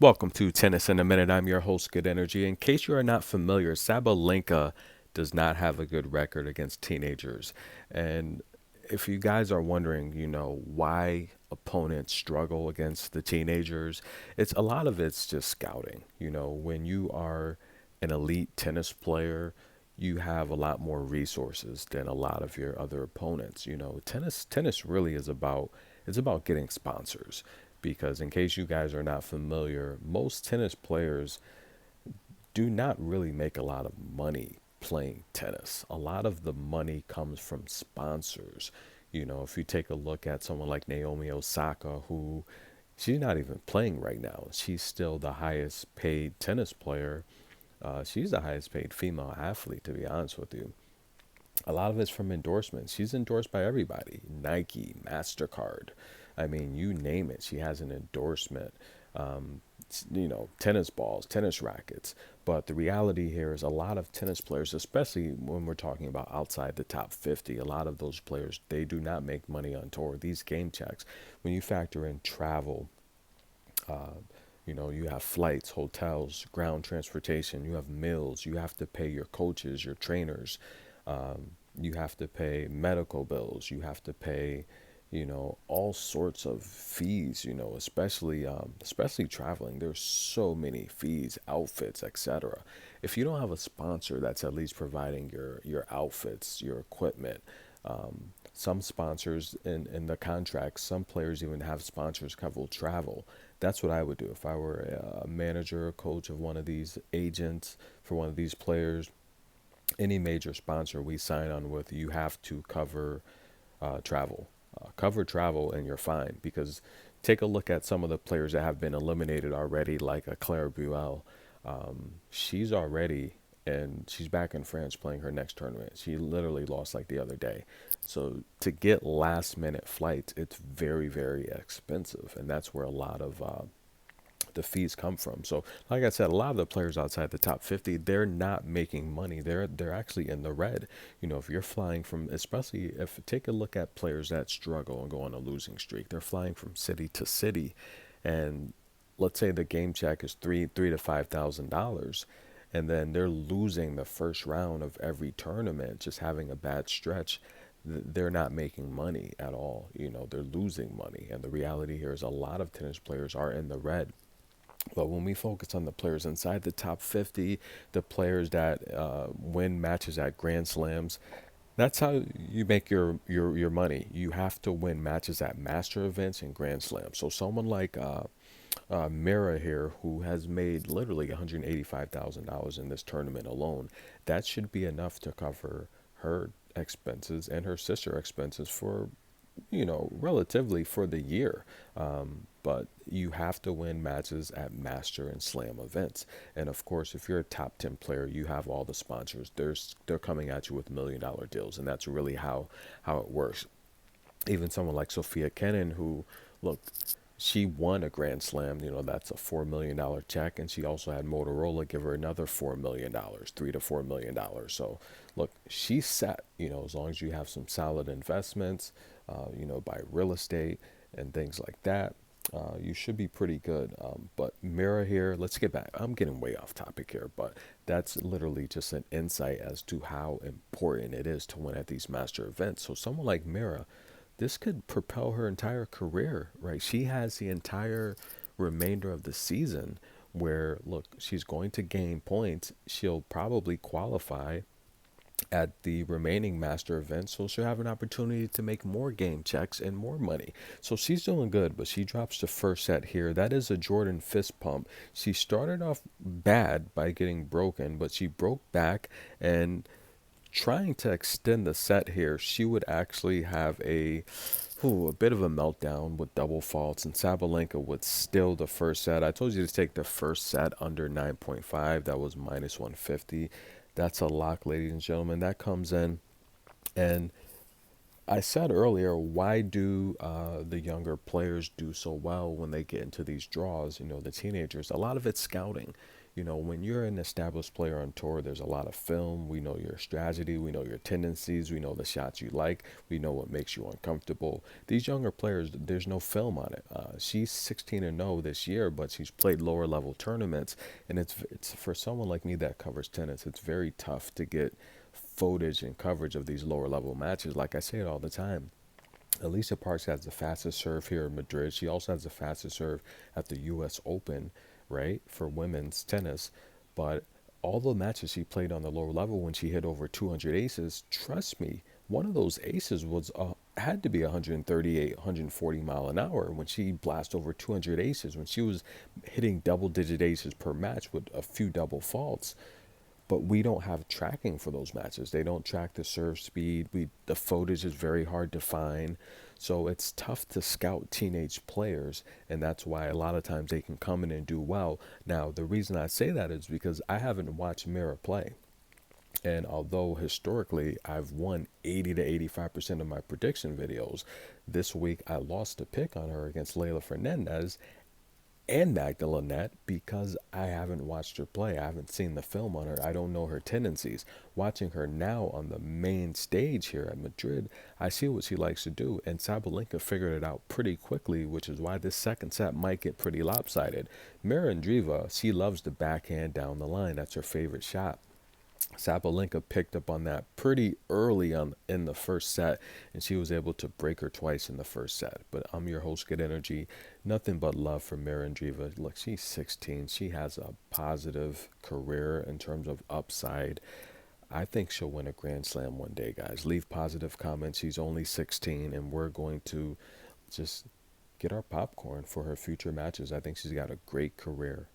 Welcome to Tennis in a Minute. I'm your host, Good Energy. In case you are not familiar, Sabalenka does not have a good record against teenagers. And if you guys are wondering, why opponents struggle against the teenagers, it's a lot of it's just scouting. When you are an elite tennis player, you have a lot more resources than a lot of your other opponents. Tennis really is about it's about getting sponsors because in case you guys are not familiar, most tennis players do not really make a lot of money playing tennis. A lot of the money comes from sponsors. If you take a look at someone like Naomi Osaka, who she's not even playing right now, she's still the highest paid tennis player. She's the highest paid female athlete, to be honest with you. A lot of it's from endorsements. She's endorsed by everybody: Nike, MasterCard. I mean, you name it. She has an endorsement. Tennis balls, tennis rackets. But the reality here is a lot of tennis players, especially when we're talking about outside the top 50, a lot of those players, they do not make money on tour. These game checks, when you factor in travel, you have flights, hotels, ground transportation, you have meals, you have to pay your coaches, your trainers, you have to pay medical bills, you have to pay, all sorts of fees, especially traveling. There's so many fees, outfits, etc. If you don't have a sponsor that's at least providing your outfits, your equipment, some sponsors in the contracts, some players even have sponsors cover travel. That's what I would do if I were a manager or coach of one of these agents for one of these players. Any major sponsor we sign on with, you have to cover travel. Cover travel and you're fine because take a look at some of the players that have been eliminated already, like a Claire Buell. She's already and she's back in France playing her next tournament. She literally lost like the other day. So to get last minute flights, it's very, very expensive. And that's where a lot of the fees come from. So, like I said, a lot of the players outside the top 50, they're not making money. They're actually in the red. If you're flying from, especially if take a look at players that struggle and go on a losing streak, they're flying from city to city, and let's say the game check is three to $5,000, and then they're losing the first round of every tournament, just having a bad stretch. They're not making money at all. They're losing money, and the reality here is a lot of tennis players are in the red. But when we focus on the players inside the top 50, the players that win matches at Grand Slams, that's how you make your money. You have to win matches at master events and Grand Slams. So someone like Mirra here, who has made literally $185,000 in this tournament alone, that should be enough to cover her expenses and her sister expenses for relatively for the year. But you have to win matches at master and slam events. And of course, if you're a top 10 player, you have all the sponsors. They're coming at you with $1 million deals. And that's really how it works. Even someone like Sophia Kenin, who, look, she won a Grand Slam. That's a $4 million check. And she also had Motorola give her another $4 million, $3 to $4 million. So, look, she's set, as long as you have some solid investments, buy real estate and things like that. You should be pretty good. But Mirror here, let's get back. I'm getting way off topic here, but that's literally just an insight as to how important it is to win at these master events. So someone like Mirror, this could propel her entire career, right? She has the entire remainder of the season where, look, she's going to gain points. She'll probably qualify at the remaining master events, so she'll have an opportunity to make more game checks and more money. So she's doing good, but she drops the first set here. That is a Jordan fist pump. She started off bad by getting broken, but she broke back and trying to extend the set here, she would actually have a bit of a meltdown with double faults, and Sabalenka would steal the first set. I told you to take the first set under 9.5. That was minus 150. That's a lock, ladies and gentlemen. That comes in, and I said earlier, why do the younger players do so well when they get into these draws? You know, the teenagers. A lot of it's scouting. You know, when you're an established player on tour, there's a lot of film. We know your strategy. We know your tendencies. We know the shots you like. We know what makes you uncomfortable. These younger players, there's no film on it. She's 16 and 0 this year, but she's played lower level tournaments, and it's for someone like me that covers tennis. It's very tough to get footage and coverage of these lower level matches. Like I say it all the time, Alicia Parks has the fastest serve here in Madrid. She also has the fastest serve at the U.S. Open, right, for women's tennis. But all the matches she played on the lower level when she hit over 200 aces, trust me, one of those aces was had to be 138, 140 mile an hour when she blasted over 200 aces, when she was hitting double digit aces per match with a few double faults. But we don't have tracking for those matches. They don't track the serve speed. The footage is very hard to find. So it's tough to scout teenage players, and that's why a lot of times they can come in and do well. Now, the reason I say that is because I haven't watched Mirra play. And although historically I've won 80 to 85% of my prediction videos, this week I lost a pick on her against Leylah Fernandez and Magdalene because I haven't watched her play. I haven't seen the film on her. I don't know her tendencies. Watching her now on the main stage here at Madrid, I see what she likes to do. And Sabalenka figured it out pretty quickly, which is why this second set might get pretty lopsided. Mirra Andreeva, she loves the backhand down the line. That's her favorite shot. Sabalenka picked up on that pretty early on in the first set, and she was able to break her twice in the first set. But I'm your host, Good Energy. Nothing but love for Mirra Andreeva. Look, she's 16. She has a positive career in terms of upside. I think she'll win a Grand Slam one day, guys. Leave positive comments. She's only 16, and we're going to just get our popcorn for her future matches. I think she's got a great career.